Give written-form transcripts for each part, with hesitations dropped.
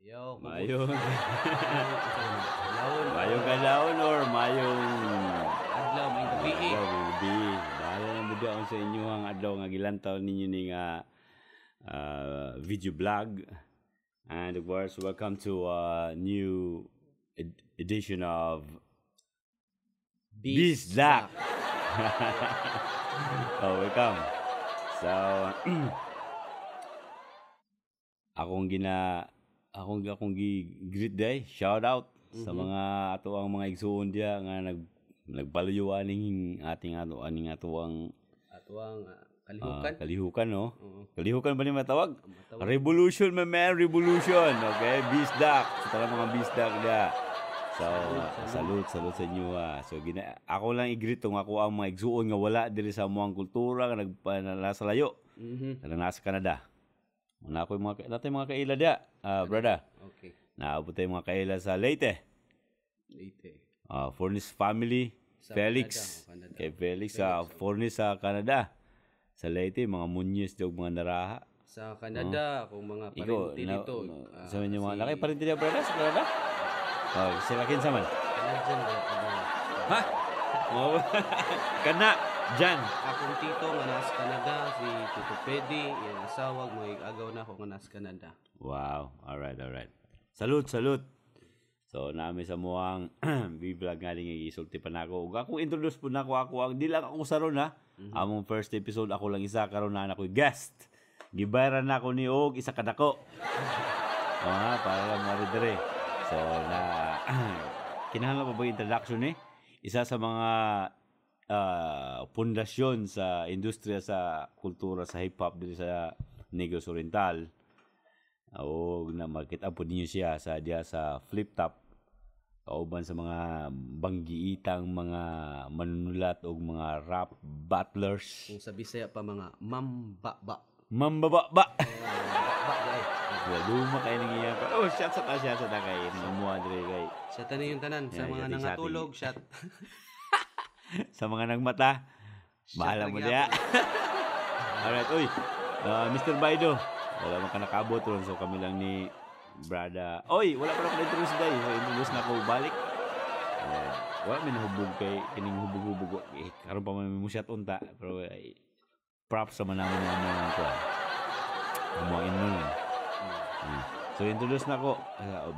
Yo, Mayong laon. mayong kadlaon or mayong Adlaw, may gabi. adlaw gabi. Bahala na mo daw sa inyo ang adlaw nga gilantaw ninyo ni nga video blog. And of course, welcome to a new edition of Beast Black. Oh, welcome. So, akong gi-greet day, shout out sa mga ato ang mga igsuon dia nga nagpaluyuan ning ating atuang kalihukan no. Kalihukan ba ni matawag? Revolution, my man, revolution. Okay, Beast Black. Sa talang mga Beast Black dia. So, salute sa inyo. So, ako lang i-greet tong ako ang mga igsuon nga wala diri sa amuang kultura nga nasa layo. Nasa Canada. Muna ako natin mga kaila dia, brother. Okay. Naabot tayo mga kaila sa Leyte. Furnace family, Sa Felix. Canada. Kay Felix sa Furnace sa Canada. Sa Leyte, mga Munyes daw mga naraha. Sa Canada, kung mga Ikaw, parente dito. sa inyo mga laki, parente dia, brother, sa Canada? Sila kinsa man. Canadian ba? Ha? Kana, Jan. Akong tito nga nasa Canada, si Tito Pedi, yung asawag mo agaw na ako nga nasa Canada. Wow, alright. Salute. So, nami sa muang B-vlog nga rin isulti pa na ako. Ug ako introduce po na ako ang di lang ako sa ron ha. Among first episode ako lang isa karon na ako guest. Gibayran na ako ni Og isa kadako. Para lang maridere. So, kinahanglan pa ba introduction eh? Isa sa mga pundasyon sa industriya sa kultura sa hip-hop dito sa Negros Oriental. O na makita po ninyo siya sa Flip Top. Kauban sa mga banggiitang mga manunulat o mga rap battlers. Kung sa Bisaya pa mga mambaba. Mambaba. Mambaba Luma kayo nangyayang pa. Oh, shot sa ta kayo. Namuha dre kayo. Shot na yung tanan. Sa mga nangatulog, shot. Sa mga nagmata, bahala mo niya. Alright, uy. Mr. Baido. Wala man ka nakabot ron. So kami lang ni Brada. Oy, wala pa na ako na-introduce day. So, introduce na ako balik. Wala may nahubog kay kining hubog-hubog. Karoon pa may musyat unta. Pero props naman namin yung mga ko. Mga inon. So, introduce na ako.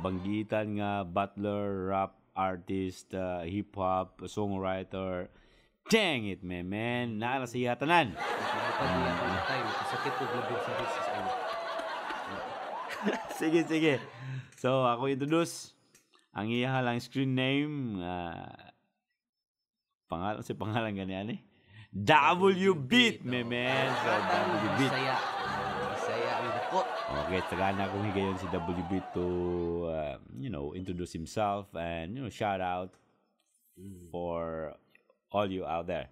Banggitan nga, butler, rap artist, hip-hop, songwriter. Dang it, man. Nakalasiya tanan. Sakit po global sa risis. Sige. So, ako introduce. Ang iya lang screen name. Pangalan ganyan eh. W-Beat, man. So, W-Beat. Bisaya ang dako. Okay, tagana akong higayon si W-Beat to, introduce himself and, shout out for all you out there.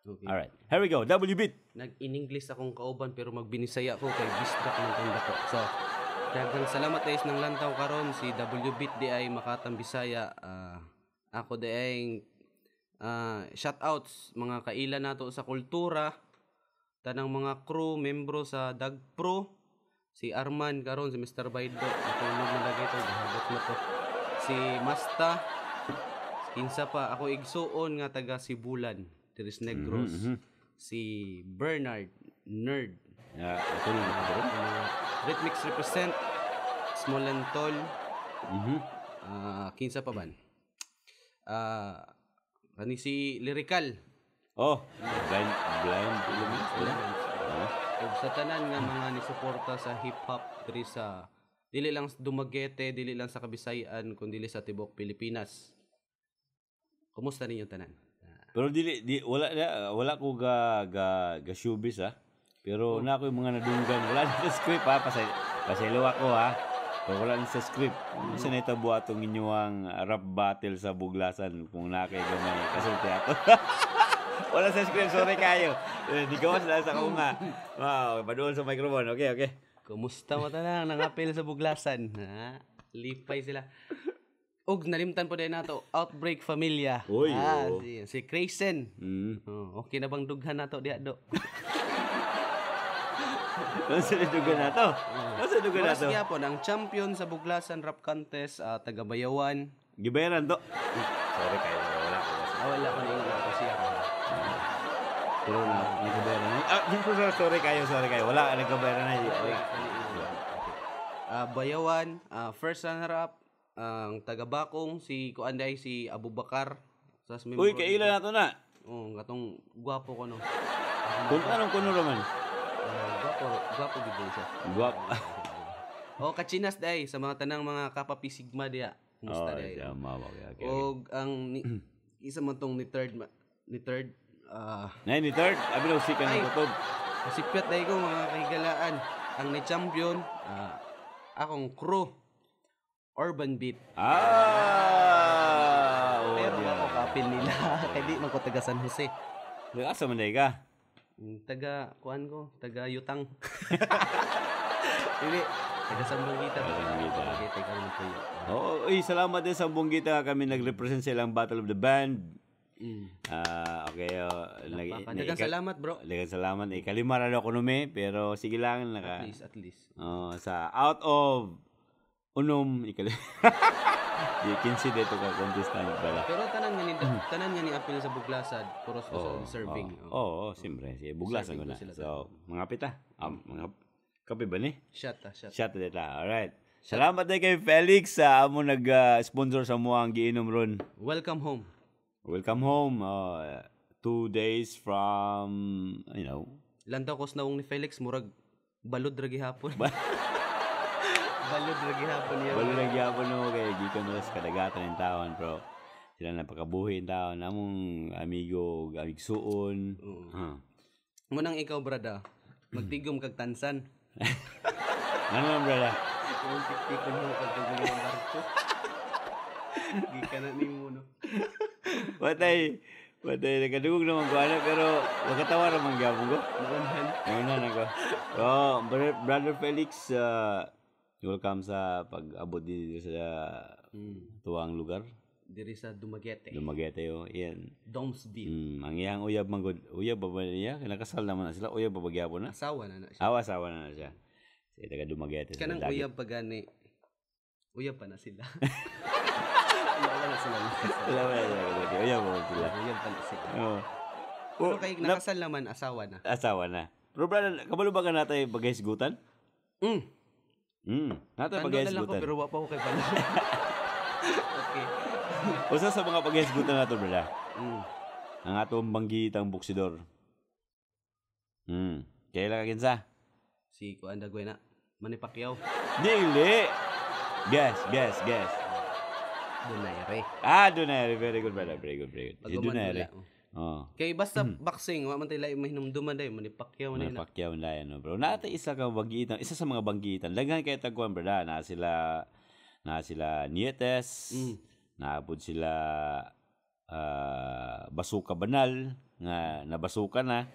Okay. Alright, here we go. W-Beat. Nag-in-English akong kauban pero magbinisaya ko kay Bisdak ng tanda ko. So, daghang salamat guys ng lantaw karon si W-Beat di ay Makatang Bisaya. Ako di ay shoutouts mga kaila nato sa kultura. Tanang mga crew, membro sa Dagpro. Si Arman karon, si Mr. Baido. Natulog na lagay ito, gahagot na to. Si Masta. Kinsa pa, ako igsuon nga taga Sibulan. Teres Negros. Si Bernard Nerd. Ito rin. Rhythmix represent Smolentol. Kinsa pa ban? Kani si Lyrical. Oh, blind elements. Ug sa tanan nga mga nisuporta sa hip-hop diri sa dili lang Dumaguete, dili lang sa Kabisayan, kundi sa tibuok Pilipinas. Kumusta ninyo tanan? Pero wala ko ga showbiz ha. Pero na ako yung mga nadunggan. Wala na sa script ha. Pasaylo ako ha. Pero wala na sa script. Isa na itabo atong inyong rap battle sa Buglasan kung nakay gamay kasulti ato. Wala sa script. Sorry kayo. Di gawas lang sa kaunga. Wow. Padoon sa microphone. Okay. Kumusta mo tanan nangapil sa Buglasan? Ha? Lipay sila. Og nalimtan po din nato Outbreak Familia. Uy, si Crayson. Okay na bang dughan nato diha do? Ano sa dugan na to? Ano sa dugan na Oras to? gyapon ang champion sa Buglasan Rap Contest, taga Bayawan. Gibayaran to. Sorry kayo, wala ko. Wala ko na yung ako siya. Pero na, nagkabayaran na. Sorry kayo. Wala, nagkabayaran na. Wala. Bayawan, first runner-up, ang taga Bakong, si Kuanday, si Abubakar. Uy, kaila na to na. Oo, gatong gwapo ko, no. Kung anong kuno naman? Gwapo gid siya. Guwap. Kachinas day sa mga tanang mga kapapi Sigma diya. Kumusta day? siya, okay. Og ang isa man tong ni third Nay, ni third. Abi daw sikan Ay. ng kutog. kasipyat day ko mga kahigalaan. Ang ni champion, akong crew Urban Beat. Pero ako kapil nila. Kaya di man ko taga San Jose. Asa man day ka? Taga Yutang. Dili, taga Sambongita. Sambongita ka mo kayo. Salamat din sa Bunggita kami nag-represent sa ilang Battle of the Band. Okay. Daghang salamat, bro. Daghang salamat. Kalima ra ako nume, pero sige lang At least. Sa out of unom di 15 dito ka contestant pala. Pero tanan nga ni apil sa Buglasad, puro sa serving. Siyempre. Buglasan ko na. Serving ko sila. So, mga pita. Mga kape ba ni? Shot. Shot dita. Alright. Salamat din kay Felix sa amo nag-sponsor sa mo ang giinom ron. Welcome home. Welcome home. 2 days from, Lantaw kos nawong ni Felix, murag balod ra gihapon. Balod ra gihapon niya. Wala lang gyapon no kay gikan mo sa kadagatan ng taon, bro. Sila napakabuhi ng taon namong amigo, amigsuon. Munang ikaw, brada, magtigom kag tansan. Ano man, brother? Kung tiktikon mo kag tuguli ng barko. Gikan na nimo no. Watay nakadugog naman ko pero nakatawa naman gyapon ko. Naunan ako. Brother Felix, welcome sa pag-abot dito sa tuwang lugar. Diri sa Dumaguete. Yan. Domsville. Ang iyang uyab man gud. Uyab ba niya? Kinakasal naman na sila. Uyab ba gyapon na? Asawa na siya. Asawa na siya. Sa taga Dumaguete. Kanang uyab pa gani. Uyab pa na sila. Wala na sila. Uyab pa sila. Uyab pa na sila. Oo. Pero kay nakasal naman, asawa na. Asawa na. Pero brother, kabalo ba ka natay paghisgutan? Natay Tando na lang ko, paghisgutan. pero wapa ko kay Palo. Okay. Usa sa mga paghisgutan nato, brother. Ang atong banggitang buksidor. Kailan ka kinsa? Si Kuan Dagwena, Manny Pacquiao. Dili. Guess. Donaire. Donaire. Very good, brother. Very good. Si Donaire. Kay basta boxing, wa man tayo mahinumduman day, Manny Pacquiao man na. Pacquiao na yan, bro. Natay isa sa mga banggitan. Daghan kay tagkuan, brother. Na sila Nietes. Naapod sila Basuka Banal nga nabasuka na.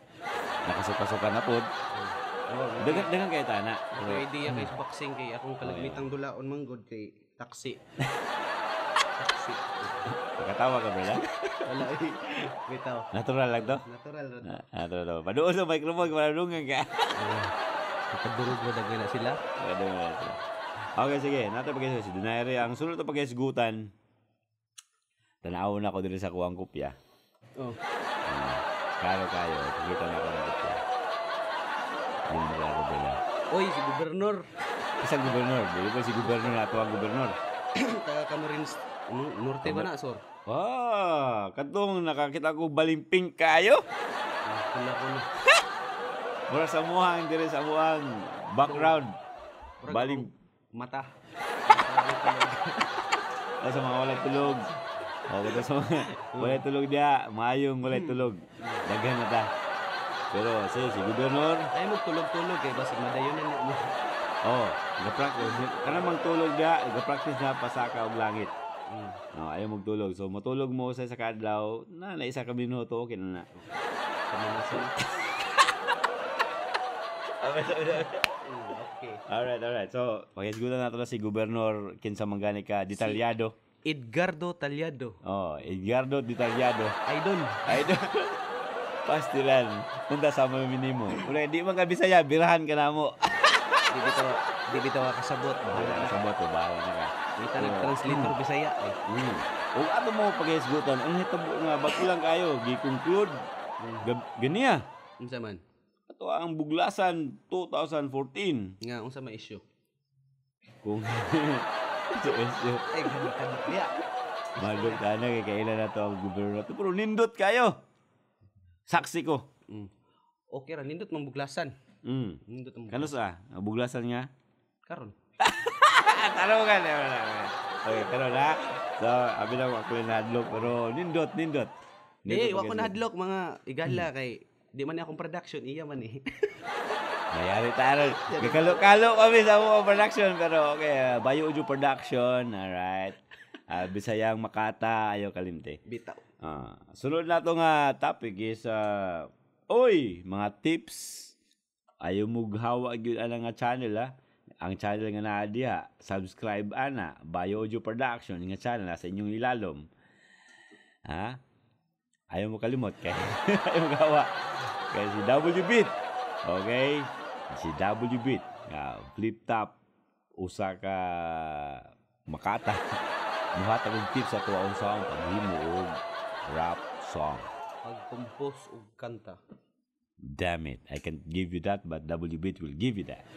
Nakasuka-suka na pod. Dagan kay tana. Pero idea kay boxing kay akong kalagmitang dulaon manggod kay taksi. Nakatawa ka, brother? Wala bitaw. Natural lang to? Natural ra. Natural to. Paduo sa microphone, marunungan ka. Nakadurog na Dagwena sila. Okay, sige. Natin pag-isip. Si Donaire, ang sunod na pag-isgutan, tanaw na ako din sa kuwang kopya. Karo kayo. Pakita na ako ng kopya. Yung mga brother. Oy, si Gobernador. Isang gobernador. Di ba si gobernador na ito ang gobernador? Taga Camarines Norte ba na, sor? Katong nakakita ko balimping kayo. Wala ko na. Mura sa muhang, dire sa muhang background. Baling mata. sa mga walay tulog. Ito sa mga walay tulog dia. Maayong walay tulog. Daghan na ta. Pero si gobernador. Ay mo tulog-tulog kay basig madayon na niya. Ga-practice. Kanang tulog dia, ga-practice na pasaka og langit. Ayaw magtulog. So matulog mo sa kadlaw na isa ka minuto okay na na. Okay. Alright. So, pag-isgutan nato na si Gobernador kinsa manggani ka detalyado. Edgardo Talyado. Edgardo Detalyado. Idol. Pastilan. Punta sa minimo. Wala, di man ka Bisaya, birahan ka na mo. Di bitaw ka kasabot. Bahala na. Sa boto, bahala na ka. Kita nag-translator Bisaya. O ato mo pag-isgutan, ang hitabo nga, bago lang kayo, gi-conclude. Ganiya. Unsa man? Ato ang Buglasan 2014. Nga, unsa may issue? Kung ito issue. Ay, ganun diya. Madog ka na, kailan na ito ang gobyerno na ito. Pero nindot kayo. Saksi ko. Okay ra, nindot mong buglasan. Nindot mong Kano sa? Ang Buglasan nga? karon. Taro ka na. Okay, pero na. So, abi na ako yung hadlok. Pero nindot. Wa ko nahadlok mga igala kay di man ni akong production, iya man eh. Mayari tayo. Kalo kami sa mga production. Pero okay, Bayo Ujo Production. Alright. Bisayang Makata. Ayaw kalimte. Bitaw. Sunod na ito nga topic is, mga tips. Ayaw mo gawa yun nga channel, ha? Ang channel nga na diha, subscribe ana, Bayo Ujo Production, nga channel, sa inyong ilalom. Ha? Ayaw mo kalimot, kay ayaw mo gawa. Kaya si WBeat, okay? Si WBeat, flip top, usa ka Makata. Muhat akong tips sa tuwaong song, paghimo og rap song. Pag-compose og kanta. Damn it. I can give you that, but WBeat will give you that.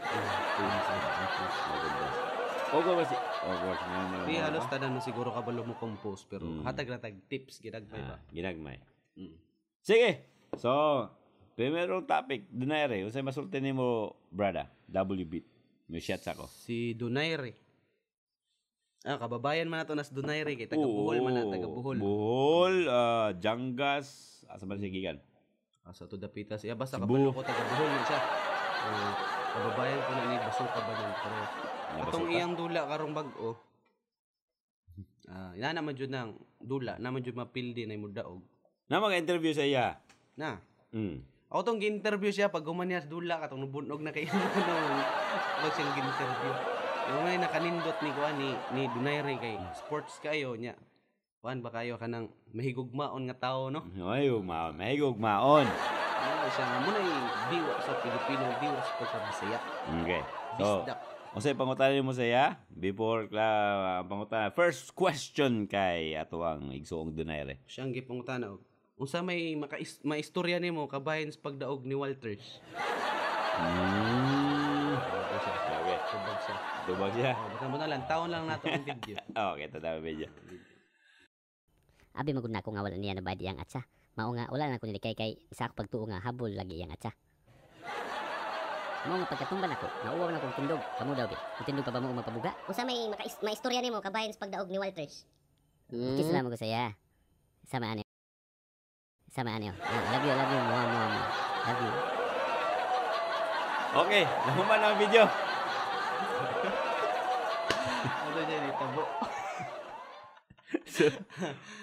Di halos tanan na siguro kabalo mo compose pero hatag-ratag tips ginagmay ba. Ginagmay. Sige. So, primero topic, Donaire. Unsay masulti nimo, brada? WBeat. May shots ako. Si Donaire. Kababayan man nato nas Donaire kay taga Bohol man na, taga Bohol. Bohol, Jangas, asa man siya gikan? Sa to dapitas. Basta kabalo ko taga Bohol na siya. Kababayan ko na ni Basuka ba nun. Pero atong iyang dula karong bag-o. Ina naman jud nang dula, naman jud mapildi na mudaog. Na mag-interview sa iya. Na. Ako tong gi-interview siya pag guman niya sa dula katong nabunog na kay pag siyang gi-interview. Yung may nakanindot ni kuan ni Donaire kay sports kayo nya. Kuan ba kayo kanang mahigugmaon nga tao no? Mahigugmaon. Siya nga muna diwa sa Pilipino, diwa sa pagkabisaya. Okay. So, unsay pangutan mo sa iya? Before pangutan, first question kay ato ang igsuong Donaire. Siyang gipangutana og unsa may maistorya nimo kabahin sa pagdaog ni Walters? Okay. Tubag siya. Basta mo na lang, taon lang nato ang video. Okay, tatawa video. Abi magud na ko nga wala niya na bayad iyang atsa. Mao nga wala na ko nilikay kay isa ako pagtuo nga habol lagi iyang atsa. Mao nga pagkatumban ako, nauwaw na kong tindog. Kamo daw bi. Tindog pa ba mo magpabuga? Usa may maistorya nimo kabahin sa pagdaog ni Walters. Kiss lang mo ko saya. Sama ani. Love you, mo. Love you. Okay, nahuman ang video. Ano dyan itabo?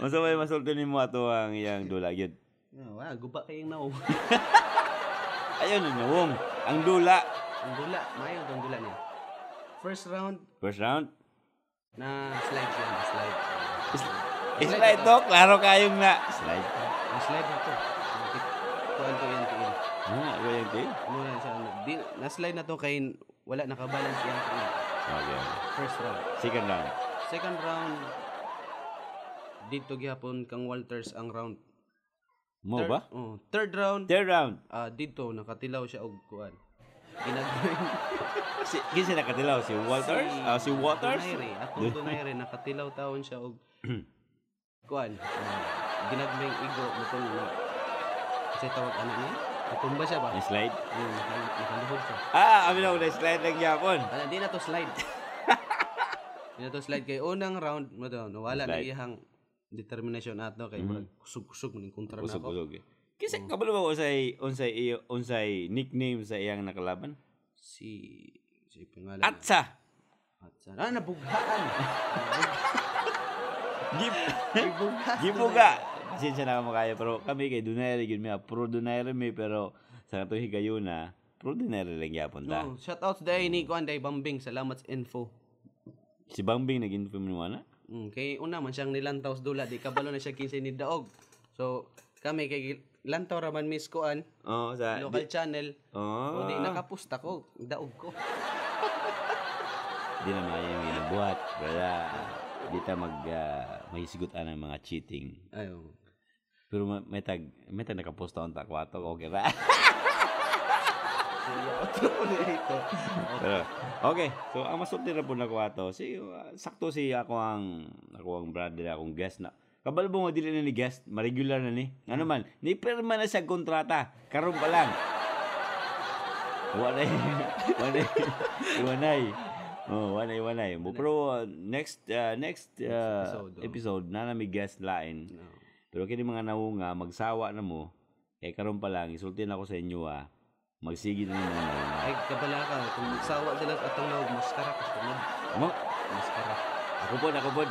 Unsa may masulti nimo ato ang iyang dula gyud? Guba kayong naong. Ayun nawong. Ang dula. Ang dula, mayo ang dula niya. First round na slide siya, slide. Slide to, klaro kayong na. Slide. Slide na to. Kuan to yan tiin. Yung tiin? Muna siya. Na-slide na to kay wala nakabalance yan tiin. Okay. First round. Second round. Dito gihapon kang Walters ang round. Mo ba? Third round. Dito nakatilaw siya og kuan. Ginagmay. Kinsa nakatilaw si Walters? Si Waters? Atong Donaire nakatilaw taon siya og kuan. Ginagmay igo mutong na. Kasi tawag ana niya. Natumba siya ba? Slide? Nakaluhod siya. Amin ako na-slide lang yapon. Di na to slide. Di na to slide kay unang round mo to. Nawala na iyang determination ato kay kusog-kusog ning kontra na ako. Kusog-kusog. Kasi kabalo ba unsay nickname sa iyang nakalaban? Si pangalan. Atsa. Nabughaan. Gibuga. Sinsya na mo kaya pero kami kay Donaire gid mi pro Donaire mi pero sa ato higayuna pro Donaire lang gyapon ta. Shout out day ni kuan day Bambing, salamat sa info. Si Bambing nag-info mo na? Kay una man siyang nilantaw sa dula di kabalo na siya 15 ni daog. So kami kay lantaw raman miss koan, Oh, sa local channel. Oh. O di nakapusta ko, daog ko. Di na maayang ginabuhat. Brada, di ta mahisigutan ng mga cheating. Ayo. Pero may tag nakaposta on ta kwato, okay ra. Pero, okay. So ang masulti na po na kwato, sakto si ako ang brother, akong guest na. Kabalbo mo dili na ni guest, ma-regular na ni. Ano man, ni pirma na siya kontrata. Karon pa lang. Wanay. Oh, wanay. Pero next episode na mi guest lain. No. Pero kini mga naunga magsawa na mo, karon pa lang isulti na ako sa inyo magsigi na mga naunga. Ay, kabala ka. Kung magsawa sila at atong nawag, maskara ka. Sunod. Mo, Maskara. ako po.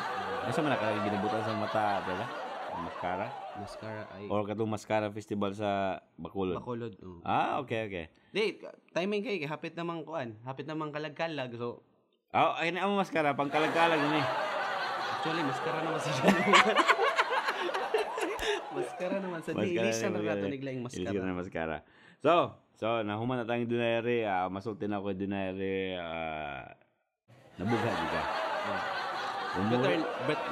Asa man naka ginabutan sa mata, brada? Maskara? Maskara ay Or katong Maskara Festival sa Bacolod? Bacolod. Oh. Okay. Di, timing kay hapit namang kuan. Hapit namang kalagkalag. So, Ay na ang Maskara, pangkalag-kalag na ni. actually, maskara naman sa Maskara naman sa Ilisya na nato niglaing maskara. Na Maskara. So nahuman na tayong dunayari, masulti na ako yung dunayari, nabuga di ka.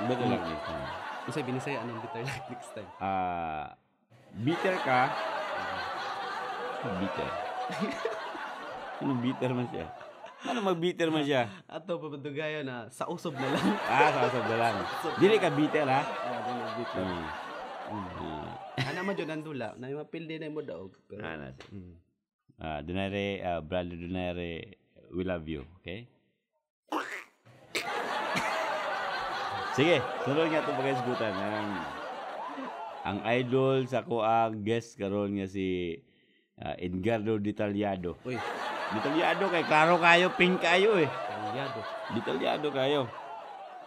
Better luck next time. Kasi binisaya anong bitter luck next time. Bitter ka. Bitter. Anong bitter man siya? Ano mag-bitter man siya? Ato papadugayo na sa usob na lang. Sa usap na lang. Dili ka bitter, ha? Dili bitter. Ana man jud andula, na mapildi na mo daog. Pero Dunayre, brother Dunayre, we love you, okay? Sige, sunod nga ito pagkaisgutan. Ang idol sa ko ang guest karon nga si Edgardo Detalyado. Uy, Detalyado kay klaro kayo, pink kayo eh. talyado. Detalyado kayo.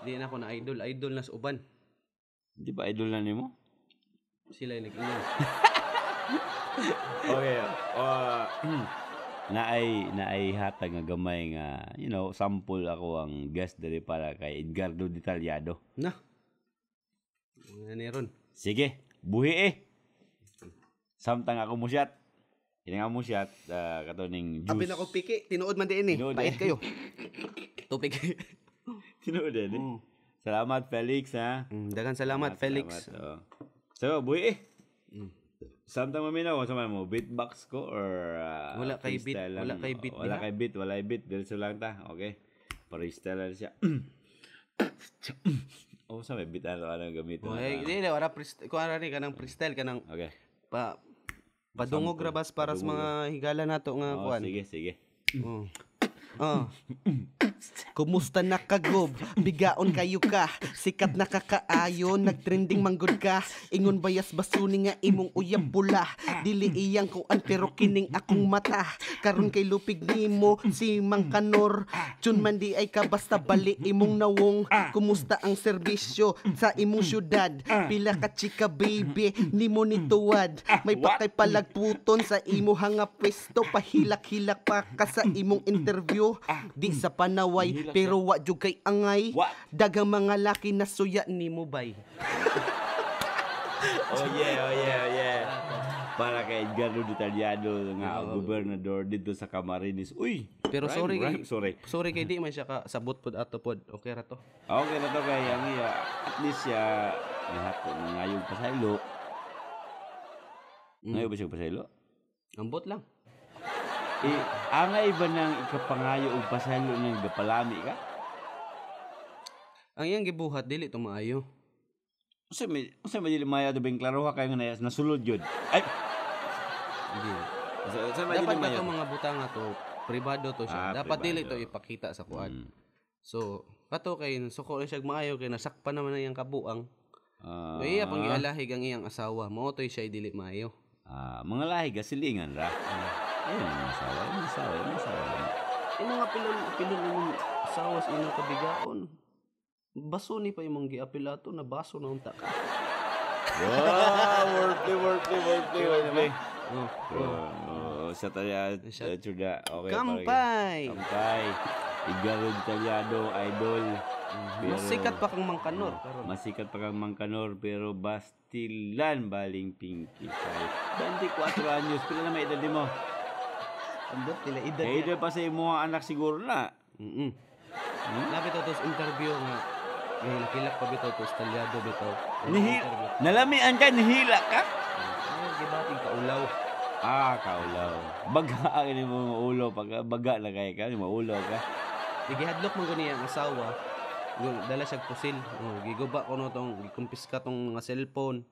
Di na ako na idol na sa uban. Di ba idol na nimo? Sila yung nag-ingon. Okay. Naay hatag nga gamay nga, sample ako ang guest diri para kay Edgardo Detalyado. Na. Ano ni ron? Sige, buhi. Samtang ako mo shot. Ini nga mo shot, kato ning juice. Abi na ko piki, tinuod man diin eh. Tinuod Pait eh. kayo. Tupik. Tinuod din eh. Salamat Felix ha. Dagan salamat Felix. Salamat, So, buhi. Samtang maminaw sa mo, beatbox ko or Wala kay beat, freestyle lang? wala kay beat, Wala diha? kay beat, wala kay beat. Diretso lang ta. Okay. Freestyle lang siya. Sa may beat ano gamit mo. Di wala freestyle. Kung ano ni kanang freestyle kanang Okay. padungog Sample. rabas para sa mga higala nato nga kuan. Sige. Kumusta na kagob? Bigaon kayo ka. Sikat na kakaayo, nagtrending manggod ka. Ingon bayas basuni nga imong uyab pula. Dili iyang kuan pero kining akong mata. Karon kay lupig nimo si Mang Kanor. Chun man di ay ka basta bali imong nawong. Kumusta ang serbisyo sa imong syudad? Pila ka chika baby nimo ni tuwad. May pakay palagputon sa imo hanga pwesto. Pahilak-hilak pa ka sa imong interview. Di sa panaway pero wa jud kay angay. What? Dagang mga laki na suya nimo bay. Oh yeah. Para kay Edgardo Detalyado nga gobernador dito sa Camarines. Uy. Pero sorry kay Sorry. kay di man siya ka sabot pod ato pod. Okay ra to. Okay na to kay ang at least siya ngayog pasaylo. Ngayon ba siya pasaylo? Ambot lang. Angay ba nang ikapangayo og pasaylo ng gapalami ka? Ang iyang gibuhat dili to maayo. Usa may dili maya to bing klaro kay nga nasulod jud. Ay. Hindi. Usa may Dapat dili na maya. to mga butanga to pribado to siya. Dapat Pribado. dili to ipakita sa kuan. So, kato kay suko na siya maayo kay nasakpan naman na iyang kabuang. Iya pang gialahig ang iyang asawa. Mao toy siya dili maayo. Mga lahi gasilingan ra. Ayun ang masawa. Imo nga pilon imong asawa sa inyong kabigaon. Baso ni pa imong giapilato na baso na unta ka. Wow, worthy. Sa talya, Siya- chuda. Okay. Kampay! Kampay. Edgardo Detalyado, idol. Pero- Mas sikat pa kang Mangkanor karon. Masikat pa kang Mangkanor pero Bastilan baling Pinky. Kahit 24 anyos, pila na may edad mo? Ambot nila edad Kaya niya. edad pa sa imong anak siguro na. Labi to tos interview nga. Hilak pa bitaw tos talyado bitaw. Nalamian ka, nihila ka? Ay, gibating ka ulaw. Kaulaw. Baga ang mo mga ulo. Pag baga na kaya ka, maulaw ka. Gihadlok man guni ang asawa. Dala siya pusil. Giguba ko no tong gikumpiska tong mga cellphone,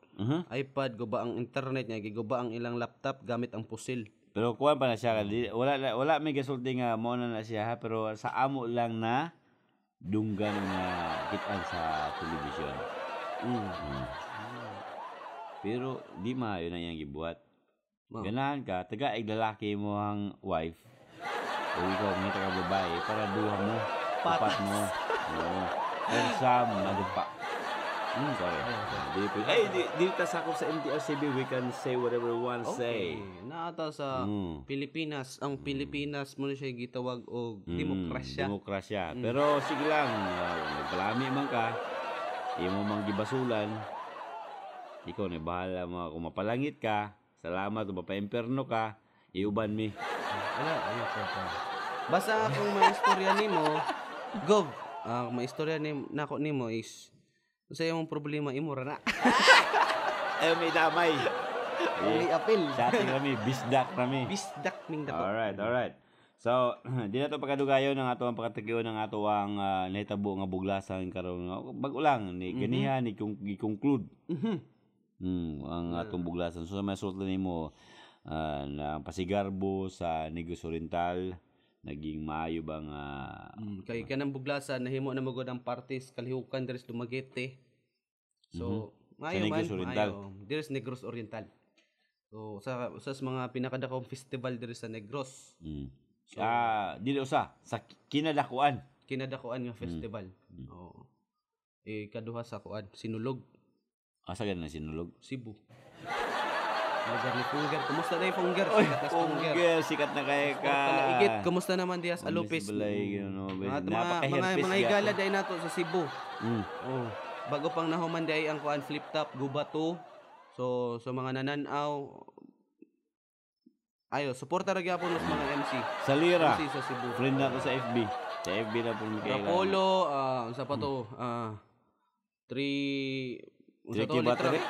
iPad, guba ang internet niya, giguba ang ilang laptop gamit ang pusil. Pero kuwan pa na siya. Wala may gasulti nga mo na siya ha. Pero sa amo lang na dunggan na kitaan sa television. Pero di maayo na yang gibuhat. Ganahan ka, taga-ig lalaki mo ang wife. O ikaw, mga taga-babae, para duha mo, upat mo. Oo. And some, pa. Sorry. Di ta sakop sa MTRCB, we can say whatever we want to say. Naata sa Pilipinas, ang Pilipinas mo na siya gitawag og demokrasya. Demokrasya. Pero sige lang, nagpalami man ka, imo mang gibasulan, ikaw na bahala mo. Kung mapalangit ka, salamat. Kung mapa-imperno ka, iuban mi. Ano pa. Basta kung may istorya nimo, Gov, may istorya nako nimo is sa imong problema imo ra na. May damay. May apil. Sa ating kami, bisdak kami. Bisdak ming dako. Alright. So, di na ito pagkadugayo ng ato ang pagkatagyo ng ato ang nahitabo nga buglasan karon bago lang ni ganihan ni conclude. Ang atong buglasan. So, may sultan nimo na Pasigarbo sa Negros Oriental naging maayo bang kay kanang buglasan nahimo na magod ang parties kalihukan diri sa Dumaguete. So, maayo man. Negros Oriental. Diri sa Negros Oriental. So, sa mga pinakadakong festival diri sa Negros. Dili usa sa kinadakuan Kinadakuan nga festival. Oo. Kaduha sa kuan, Sinulog, asa ganun na sinulog Cebu. Lugar ni Pungger. Kumusta na yung Pungger? Sikat na Pungger. sikat na kay ka Igit, kumusta naman diya sa Alupis? Mga higala dahil nato sa Cebu. Bago pang nahuman dahil ang kuan flip top, Gubato. So mga nananaw, suporta ra gyapon sa mga MC. Salira. MC sa Cebu. Friend na to sa FB. Sa FB na po mi kailangan. Rapolo, sa pato, 3 Tricky battery.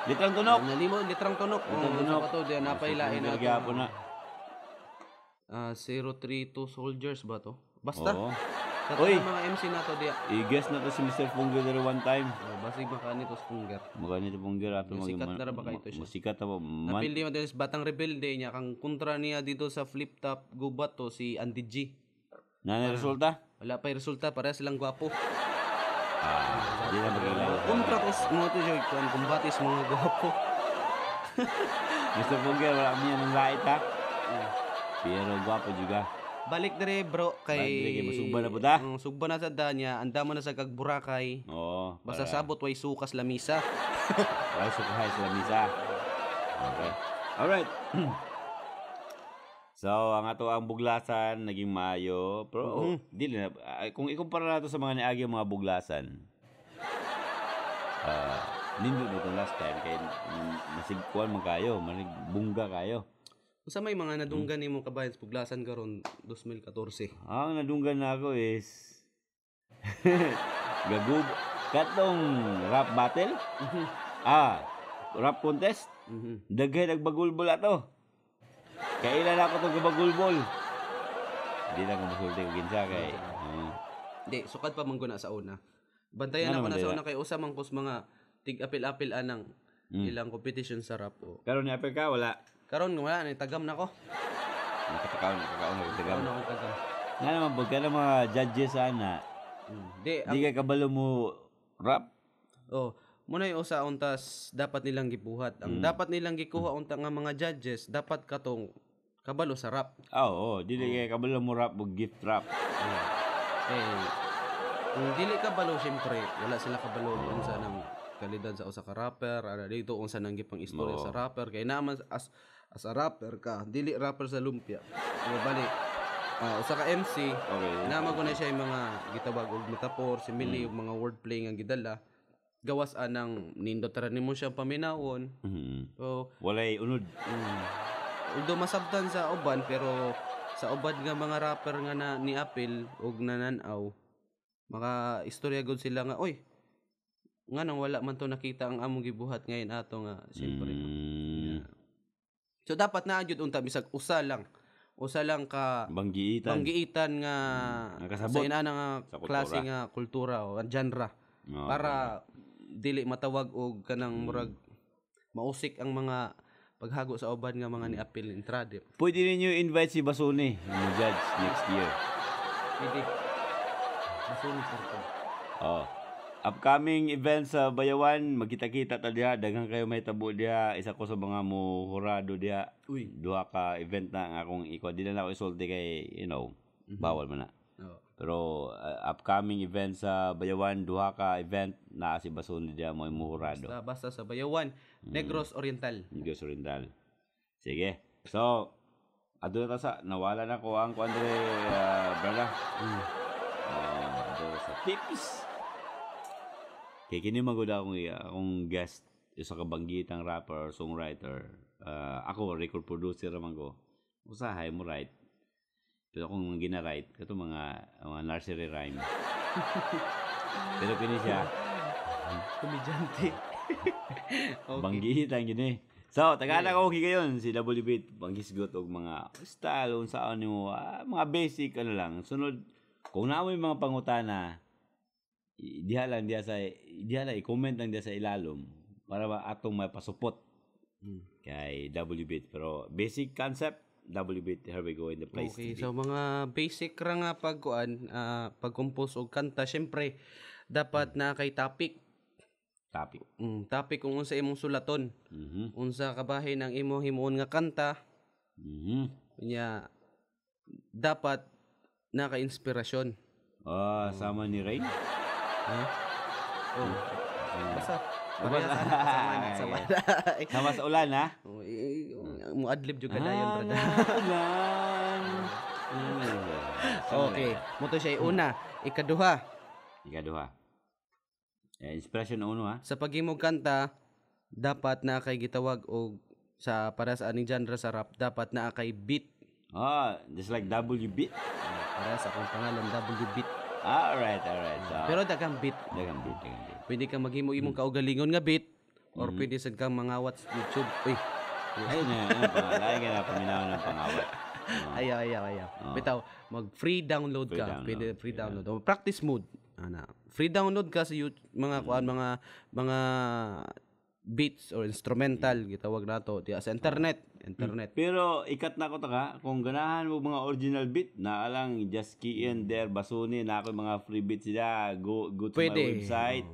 Litrang tunok. Nalimo litrang tunok. Sa pato diya napailain na. Gyapon na. 032 soldiers ba to? Basta. Sa Oy. mga MC nato diya. I-guess na to si Mr. Pungger there one time. Basig makani to Pungger. Magani to Pungger ato Sikat na ra ba kayo siya? Musikat na po. Napildi mo din sa Batang Rebelde niya kang kontra niya dito sa flip top gubat to si Andy G. Nana resulta? Wala pa yung resulta, para silang gwapo. Di na magkilala. Kontra to mo to joy kuan kumbatis mga gwapo. Mr. Pungger wala kami ng lait ha. Pero gwapo juga. Balik dire bro kay Balik dire kay masugba na po ta? Sugba na sa danya, anda mo na sa kagburakay. Oo. Basta sabot way sukas lamisa. Wala sukahay sa lamisa. Okay. Alright. So, ang ato ang buglasan naging maayo. Pero, dili na. Kung ikumpara nato sa mga niagi mga buglasan, nindot na itong last time. Kaya masigkuhan man kayo. Bungga kayo. Sa may mga nadunggan ni mo kabayan sa puglasan karon 2014. Ang nadunggan na ako is gagub katong rap battle. Rap contest. Daghay nagbagulbol ato. Kailan ako itong gabagulbol. Hindi na ko masulti ko ginsa kay. Hindi, sukat pa mangguna sa una. Bantayan ako na sa una kay usa man kus mga tig-apil-apil anang ilang competition sa rap. Karon ni apil ka wala. Karon wala na tagam na ko. Nakatakaw na tagam. Ano akong tagam. Nga naman pagka ng mga judges sana. Di ka kabalo mo rap. Muna yung usa untas dapat nilang gibuhat. Ang dapat nilang gikuha unta nga mga judges dapat katong kabalo sa rap. Dili ka kabalo mo rap o gift rap. Kung dili kabalo syempre wala sila kabalo unsa nang kalidad sa usa ka rapper, dito unsa nang gipang istorya sa rapper kay naman as a rapper ka, dili rapper sa lumpia. Balik usa ka MC Okay. nama ko na siya yung mga gitawag og metaphor, simile ug mga wordplay nga gidala. Gawas anang nindot ra nimo siya paminawon. Mhm. So, Walay unod. although masabtan sa uban pero sa ubad nga mga rapper nga na niapil og nananaw, maka istorya gud sila nga oy nga nang wala man to nakita ang among gibuhat ngayon ato nga siyempre. So dapat na jud unta bisag usa lang ka Banggiitan. panggiitan nga Nakasabot. sa inana nga Sa kultura. klase nga kultura o genre Oo. para dili matawag og kanang murag mausik ang mga paghago sa uban nga mga niapil intrade. Pwede ninyo invite si Basuni mo judge next year. Pwede. Masunog sa ito. Oh. Upcoming events sa Bayawan, magkita-kita ta diha, daghang kayo may tabo diha, isa ko sa mga muhurado diha. Uy. Duha ka event na nga akong ikaw di na ako isulti kay bawal man na. Oo. Pero upcoming events sa Bayawan, duha ka event na si Basuni diha mo muhurado. Basta sa Bayawan, Negros Oriental. Negros Oriental. Sige. So, adto na ta sa nawala na ko ang Andre brother. Adto sa tips. Kaya kini magud akong guest isa ka banggitang rapper or songwriter. Ako record producer man ko. Usahay mo write. Pero akong gina-write kato mga nursery rhyme. Pero kini siya Komedyante. Okay. banggitan gini. So, tagala ko gayon si WB banggisgot og mga style unsa ano mga basic lang. Sunod kung namoy mga pangutana diha lang i-comment lang diha sa ilalom para atong mapasupot kay WB pero basic concept WB here we go in the place Okay, to be. so mga basic ra nga pagkuan, pag-compose og kanta, syempre dapat na kay topic. Topic. Topic kung unsa imong sulaton. Mhm. Unsa kabahin ang imo himuon nga kanta. Mhm. Nya dapat naka-inspirasyon. Sama ni Rain. Ha? Oh. Basta Basta. sama. Sama sa ulan ha. Mo adlib jud kadayon brother. Ulan. Okay, mo to siya una, ikaduha. Ikaduha. Inspiration uno ha. Sa paghimog kanta, dapat na kay gitawag og sa para sa aning genre sa rap, dapat na kay beat. Just like WB. Para sa akong pangalan W beat. Alright. So, Pero dagang beat. dagang beat. Pwede kang maghimo-imong kaugalingon nga beat or pwede sad kang mangawat sa YouTube. Uy, Ayun na, paminaw ng pangawat. ayaw. Bitaw, mag-free download Free ka. download, Pwede free yeah. download. O, practice mode. Free download ka sa YouTube, mga kuan, mga beats or instrumental gitawag nato diya sa internet. Pero ikat na ko taka, kung ganahan mo mga original beat, na lang just key in there, Basuni, na ako mga free beats sila, go to Pwede. my website.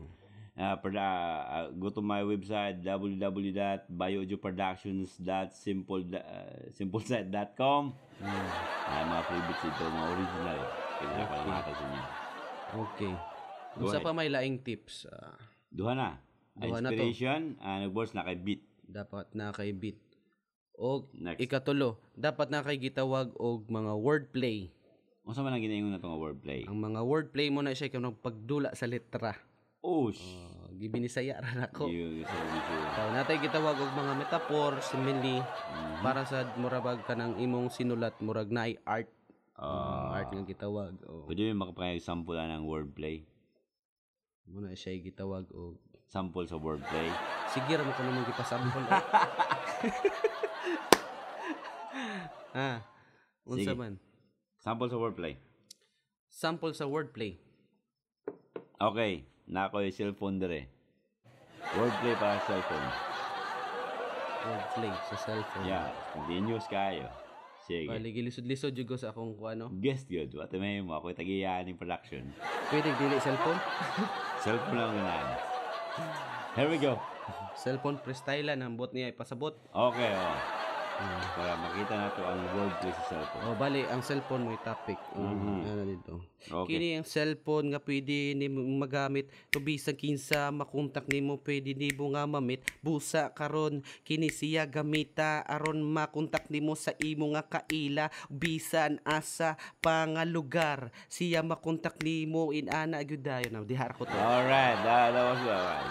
Go to my website www.biojuproductions.simplesite.com. Mga free beats ito, mga original. Pwede na palamata sa inyo. Okay. Go Unsa ahead. pa may laing tips? Duha na. Duha na to. Inspiration, nag-boards na kay beat. Dapat na kay beat. O Next. ikatulo, dapat na kay gitawag og mga wordplay. Unsa man ang ginaingon na itong wordplay? Ang mga wordplay mo na siya kanang pagdula sa letra. Gibinisaya ra nako. So, natay gitawag og mga metaphor, simile para sa murabag kanang imong sinulat murag naay art. Art nga gitawag. Pwede mo makapangay sample ng wordplay. Muna siya gitawag og Sample sa wordplay. sige ra mo kuno mong gipasample. Unsa Sige. man? Sample sa wordplay. Sample sa wordplay. Okay. Na ako yung cellphone dire. Wordplay para sa cellphone. Wordplay sa cellphone. Yeah. Continuous kayo. Sige. Bali gilisod-lisod jud ko sa akong kuano. Guess good. What may mo ako tagiyan ng production. Pwede dili cellphone? Cellphone lang ganahan. Here we go. Cellphone freestyle ang bot niya ipasabot. Okay. Para makita nato ang wordplay sa cellphone. Oh, bali ang cellphone mo topic. Ano dito. Okay. Kini ang cellphone nga pwede nimo magamit to bisan kinsa makontak nimo pwede nimo nga mamit busa karon kini siya gamita aron makontak nimo sa imo nga kaila bisan asa pangalugar siya makontak nimo inana gyud dayon na dihar ko to. Alright, that was alright.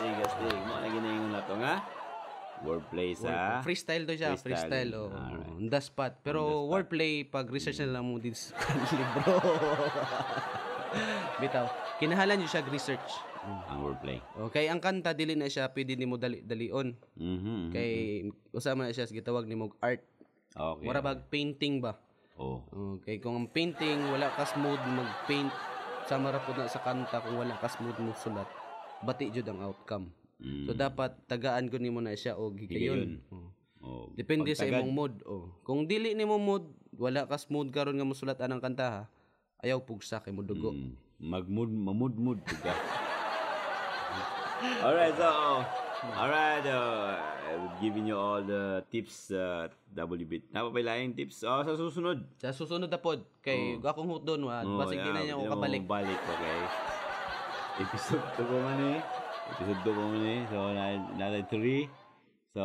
Stig. Mo na ginaingon na to nga. Wordplay sa Freestyle to siya, freestyle. Alright. On the spot. Pero On the spot. wordplay, pag research na lang mo din sa libro. Bitaw, kinahalan nyo siya research. ang wordplay. Okay, ang kanta, dili na siya, pwede nimo dalion. Kay, usama na siya, gitawag nimo art. Okay. Mura bag painting ba? Oh. Okay, kung ang painting, wala ka smooth mag-paint, sama ra pud na sa kanta kung wala ka smooth mo sulat. Bati jud ang outcome. So dapat tagaan ko nimo na siya og higayon. Oh. Depende sa Pagtagad. imong mood. Kung dili nimo mood, wala ka smooth karon nga mosulat anang kanta ha. Ayaw pugsa kay mo dugo. Mamudmud ka. Alright, I'm giving you all the tips WBit. Napapailaing tips sa susunod. Sa susunod na pod kay akong hutdon wa basig di na niya ako kabalik. Balik, okay. Episode 2 ko man eh. So, natin 3. So,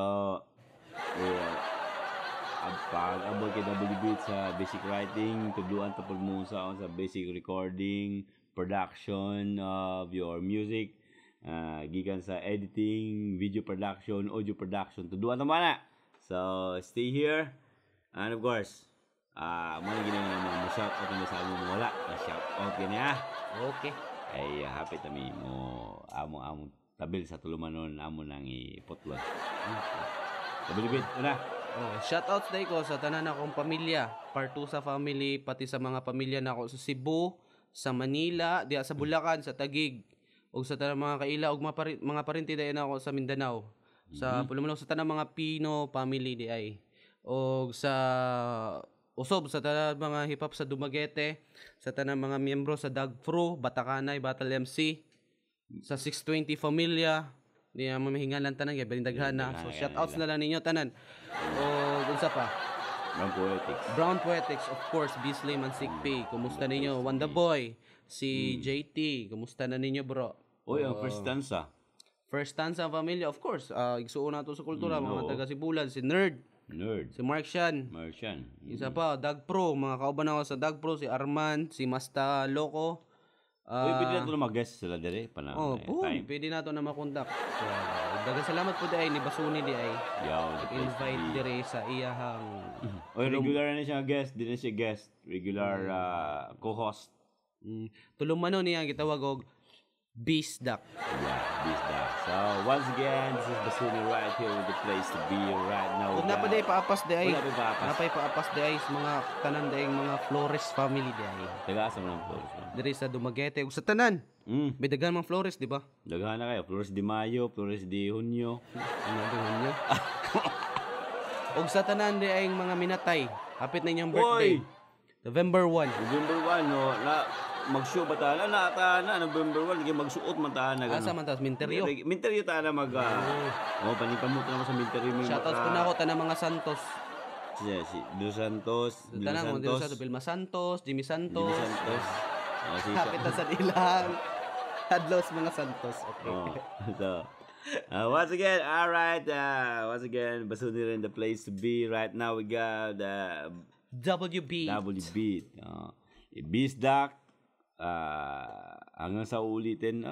pag-abot kay WBit sa basic writing, tudluan tapos mo sa basic recording, production of your music, gikan sa editing, video production, audio production, tudluan naman na. So, stay here. And of course, muna ginagawa naman mo shout out na sa mo wala. Shout out gani Okay. ay hapit kami mo amo tabil sa tulumanon amo nang iputlon. Tabil una. Shout out day ko sa tanan akong pamilya, part 2 sa family pati sa mga pamilya nako sa Cebu, sa Manila, diya sa Bulacan, sa Taguig, ug sa tanang mga kaila ug mga parinti dayon ako sa Mindanao. Sa pulumanon sa tanang mga Pino family di ay. Og sa usob sa tanang mga hip-hop sa Dumaguete, sa tanang mga miyembro sa Dagpro, Batacanay, Battle MC, sa 620 Familia, di na mamahingalan tanan kay balindaghan na. So shout outs na lang ninyo tanan. O unsa pa? Brown Poetics, of course, Beasley Mansikpi. Kumusta ninyo? Wanda Boy, si JT, kumusta na ninyo, bro? Oy, ang first stanza. First stanza pamilya, of course. Igsuon nato sa kultura, mga taga Sibulan, si Nerd, si Mark Shan. Isa pa, Dag Pro, mga kauban ako sa Dag Pro, si Arman, si Masta Loco. Uy, pwede na ito na mag-guest sila dire. Pwede na ito na makontak. So, dagang salamat po di ay, ni Basuni di ay. Invite dire sa iyahang... Oy, regular na siya guest. Di na siya guest. Regular co-host. Tulumanon niya, gitawag og Beastduck. Yeah, Beastduck. So, once again, this is Basuni right here with the place to be right now. Huwag na pa day paapas di ay. Wala pa paapas. Napay paapas di ay sa mga tanan di ay mga Flores family di ay. Taga-asa mo ng Flores. Diri sa Dumaguete ug sa tanan. May daghan mga Flores, di ba? Daghan na kayo. Flores de Mayo, Flores de Junio. Ano niyo? Ug sa tanan di ay mga minatay. Hapit na inyong birthday. November 1. November 1, no, mag-show ba tayo? November 1, lagi magsuot man tayo na Asa man tas minteryo. Minteryo tayo na panikamot naman sa minteryo. Shoutouts ko na ako tanang mga Santos. Si Dos Santos. Tanang mo dito sa Vilma Santos, Jimmy Santos. Hapit na sa ilang. Hadlos mga Santos. Okay. So, once again, alright. Once again, Basuni rin the place to be. Right now, we got WB. Beastduck. Hanggang sa ulitin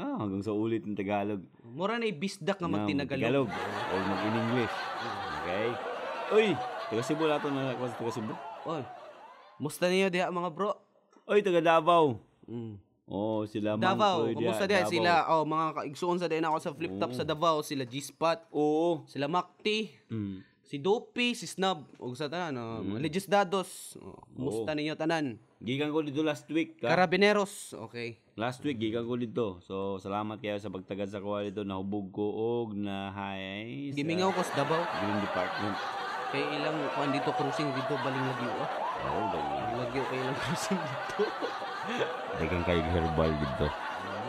Tagalog. Mura na Beastduck nga magtinagalog. O mag-in-English. Okay? Uy! Taga Cebu na ito na taga Cebu. Oy. Musta niyo diha mga bro? Uy, taga Davao. Sila Davao. Kumusta diha sila? Mga kaigsuon sa diha ako sa flip top sa Davao. Sila G-Spot. Oo. Sila Makti. Si Dopey, si Snub. O sa tanan. Mga Legisdados. Kumusta ninyo tanan? Gikan ko dito last week. Carabineros. Okay. Last week, gikan ko dito. So, salamat kayo sa pagtagad sa kuha dito. Nahubog ko og na hi. Gimingaw ko sa Davao. Green Department. Kay ilang kuan dito cruising dito baling lagyo. Baling lagyo kay ilang cruising dito. Dagang kayo herbal dito.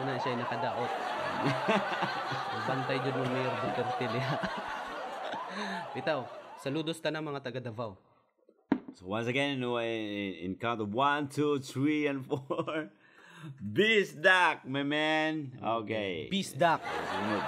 Muna siya nakadaot. Bantay jud mo Mayor Duterte niya. Bitaw, Saludos tanang mga taga Davao. So once again, in count of 1, 2, 3, and 4. Bisdak, my man. Okay. Peace, Doc. Sunod.